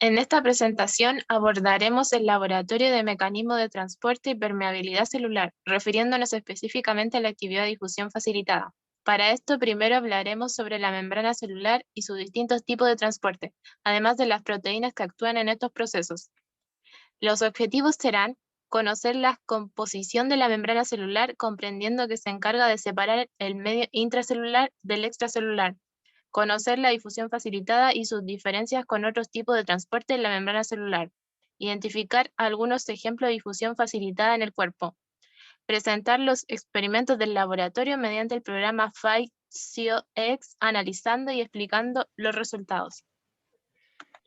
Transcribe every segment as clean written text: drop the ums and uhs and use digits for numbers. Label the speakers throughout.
Speaker 1: En esta presentación abordaremos el laboratorio de mecanismos de transporte y permeabilidad celular, refiriéndonos específicamente a la actividad de difusión facilitada. Para esto, primero hablaremos sobre la membrana celular y sus distintos tipos de transporte, además de las proteínas que actúan en estos procesos. Los objetivos serán conocer la composición de la membrana celular, comprendiendo que se encarga de separar el medio intracelular del extracelular, conocer la difusión facilitada y sus diferencias con otros tipos de transporte en la membrana celular, identificar algunos ejemplos de difusión facilitada en el cuerpo, presentar los experimentos del laboratorio mediante el programa PhysioX, analizando y explicando los resultados.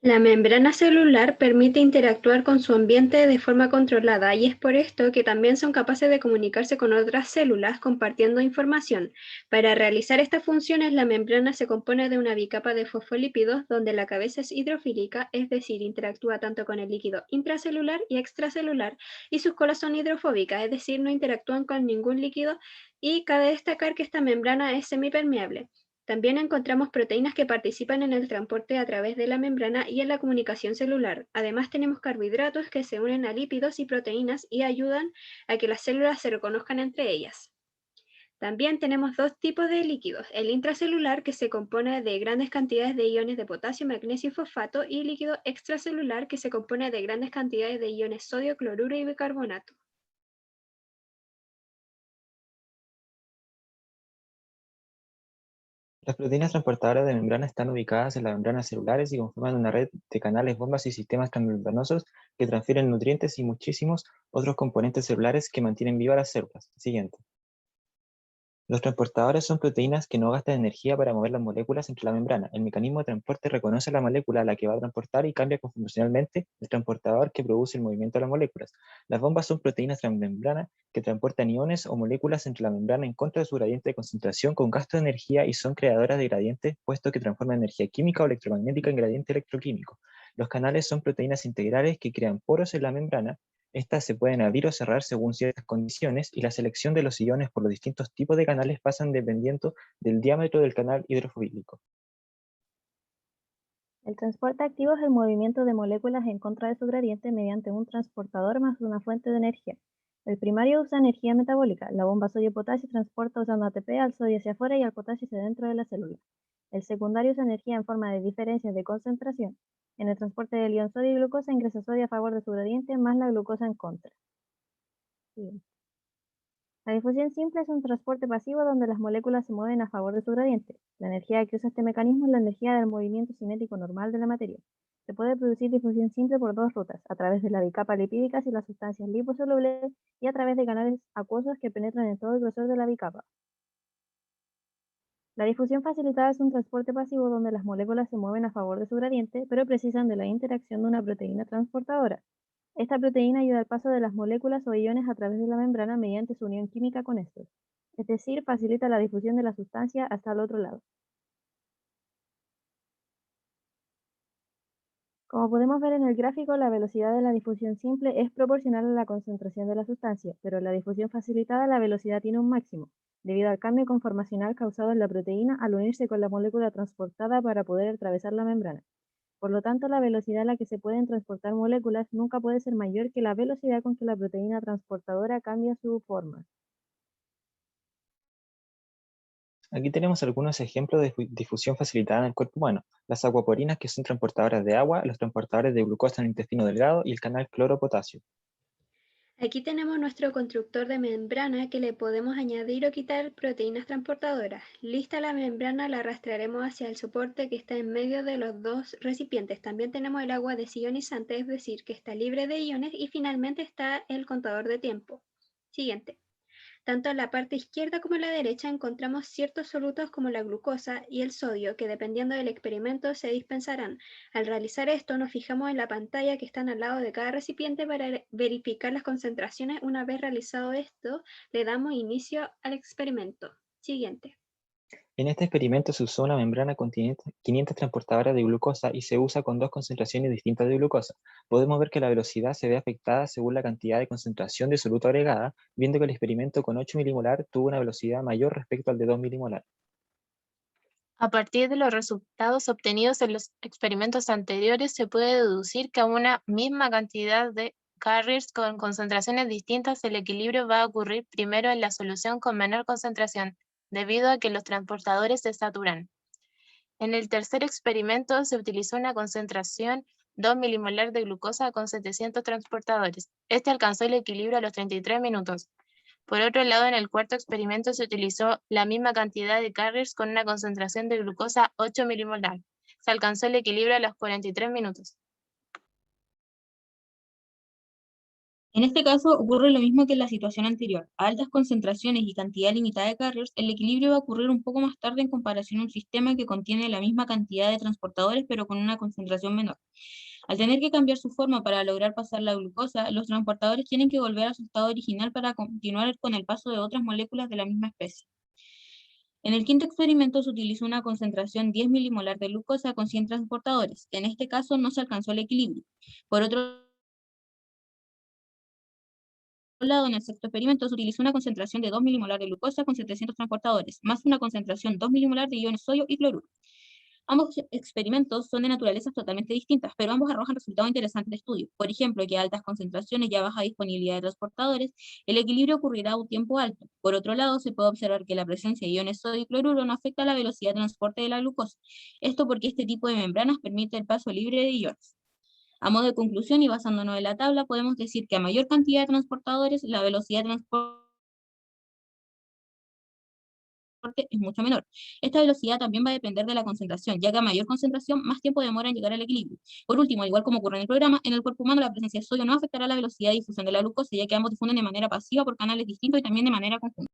Speaker 2: La membrana celular permite interactuar con su ambiente de forma controlada y es por esto que también son capaces de comunicarse con otras células compartiendo información. Para realizar estas funciones, la membrana se compone de una bicapa de fosfolípidos donde la cabeza es hidrofílica, es decir, interactúa tanto con el líquido intracelular y extracelular, y sus colas son hidrofóbicas, es decir, no interactúan con ningún líquido, y cabe destacar que esta membrana es semipermeable. También encontramos proteínas que participan en el transporte a través de la membrana y en la comunicación celular. Además tenemos carbohidratos que se unen a lípidos y proteínas y ayudan a que las células se reconozcan entre ellas. También tenemos dos tipos de líquidos, el intracelular que se compone de grandes cantidades de iones de potasio, magnesio y fosfato, y líquido extracelular que se compone de grandes cantidades de iones sodio, cloruro y bicarbonato.
Speaker 3: Las proteínas transportadoras de membrana están ubicadas en las membranas celulares y conforman una red de canales, bombas y sistemas transmembranosos que transfieren nutrientes y muchísimos otros componentes celulares que mantienen vivas las células. Siguiente. Los transportadores son proteínas que no gastan energía para mover las moléculas entre la membrana. El mecanismo de transporte reconoce la molécula a la que va a transportar y cambia convencionalmente el transportador que produce el movimiento de las moléculas. Las bombas son proteínas transmembrana que transportan iones o moléculas entre la membrana en contra de su gradiente de concentración con gasto de energía y son creadoras de gradientes, puesto que transforman energía química o electromagnética en gradiente electroquímico. Los canales son proteínas integrales que crean poros en la membrana. Estas se pueden abrir o cerrar según ciertas condiciones y la selección de los iones por los distintos tipos de canales pasan dependiendo del diámetro del canal hidrofílico.
Speaker 4: El transporte activo es el movimiento de moléculas en contra de su gradiente mediante un transportador más una fuente de energía. El primario usa energía metabólica. La bomba sodio-potasio transporta usando ATP al sodio hacia afuera y al potasio hacia dentro de la célula. El secundario usa energía en forma de diferencias de concentración. En el transporte del ion sodio y glucosa ingresa sodio a favor de su gradiente más la glucosa en contra. Bien. La difusión simple es un transporte pasivo donde las moléculas se mueven a favor de su gradiente. La energía que usa este mecanismo es la energía del movimiento cinético normal de la materia. Se puede producir difusión simple por dos rutas, a través de la bicapa lipídicas y las sustancias liposolubles y a través de canales acuosos que penetran en todo el grosor de la bicapa. La difusión facilitada es un transporte pasivo donde las moléculas se mueven a favor de su gradiente, pero precisan de la interacción de una proteína transportadora. Esta proteína ayuda al paso de las moléculas o iones a través de la membrana mediante su unión química con estos, es decir, facilita la difusión de la sustancia hasta el otro lado. Como podemos ver en el gráfico, la velocidad de la difusión simple es proporcional a la concentración de la sustancia, pero en la difusión facilitada la velocidad tiene un máximo, debido al cambio conformacional causado en la proteína al unirse con la molécula transportada para poder atravesar la membrana. Por lo tanto, la velocidad a la que se pueden transportar moléculas nunca puede ser mayor que la velocidad con que la proteína transportadora cambia su forma.
Speaker 3: Aquí tenemos algunos ejemplos de difusión facilitada en el cuerpo humano. Las acuaporinas, que son transportadoras de agua, los transportadores de glucosa en el intestino delgado y el canal cloro-potasio.
Speaker 2: Aquí tenemos nuestro constructor de membrana que le podemos añadir o quitar proteínas transportadoras. Lista la membrana, la arrastraremos hacia el soporte que está en medio de los dos recipientes. También tenemos el agua desionizante, es decir, que está libre de iones, y finalmente está el contador de tiempo. Siguiente. Tanto en la parte izquierda como en la derecha encontramos ciertos solutos como la glucosa y el sodio que dependiendo del experimento se dispensarán. Al realizar esto nos fijamos en la pantalla que están al lado de cada recipiente para verificar las concentraciones. Una vez realizado esto, le damos inicio al experimento. Siguiente.
Speaker 3: En este experimento se usó una membrana con 500 transportadoras de glucosa y se usa con dos concentraciones distintas de glucosa. Podemos ver que la velocidad se ve afectada según la cantidad de concentración de soluto agregada, viendo que el experimento con 8 milimolar tuvo una velocidad mayor respecto al de 2 milimolar.
Speaker 1: A partir de los resultados obtenidos en los experimentos anteriores, se puede deducir que a una misma cantidad de carriers con concentraciones distintas, el equilibrio va a ocurrir primero en la solución con menor concentración, debido a que los transportadores se saturan. En el tercer experimento se utilizó una concentración 2 milimolar de glucosa con 700 transportadores. Este alcanzó el equilibrio a los 33 minutos. Por otro lado, en el cuarto experimento se utilizó la misma cantidad de carriers con una concentración de glucosa 8 milimolar. Se alcanzó el equilibrio a los 43 minutos.
Speaker 5: En este caso ocurre lo mismo que en la situación anterior. A altas concentraciones y cantidad limitada de carriers, el equilibrio va a ocurrir un poco más tarde en comparación a un sistema que contiene la misma cantidad de transportadores pero con una concentración menor. Al tener que cambiar su forma para lograr pasar la glucosa, los transportadores tienen que volver a su estado original para continuar con el paso de otras moléculas de la misma especie. En el quinto experimento se utilizó una concentración 10 milimolar de glucosa con 100 transportadores. En este caso no se alcanzó el equilibrio. Por otro lado, en el sexto experimento se utilizó una concentración de 2 milimolar de glucosa con 700 transportadores, más una concentración 2 milimolar de iones sodio y cloruro. Ambos experimentos son de naturalezas totalmente distintas, pero ambos arrojan resultados interesantes de estudio. Por ejemplo, que a altas concentraciones y a baja disponibilidad de transportadores, el equilibrio ocurrirá a un tiempo alto. Por otro lado, se puede observar que la presencia de iones sodio y cloruro no afecta la velocidad de transporte de la glucosa. Esto porque este tipo de membranas permite el paso libre de iones. A modo de conclusión y basándonos en la tabla, podemos decir que a mayor cantidad de transportadores, la velocidad de transporte es mucho menor. Esta velocidad también va a depender de la concentración, ya que a mayor concentración, más tiempo demora en llegar al equilibrio. Por último, igual como ocurre en el programa, en el cuerpo humano la presencia de sodio no afectará la velocidad de difusión de la glucosa, ya que ambos difunden de manera pasiva por canales distintos y también de manera conjunta.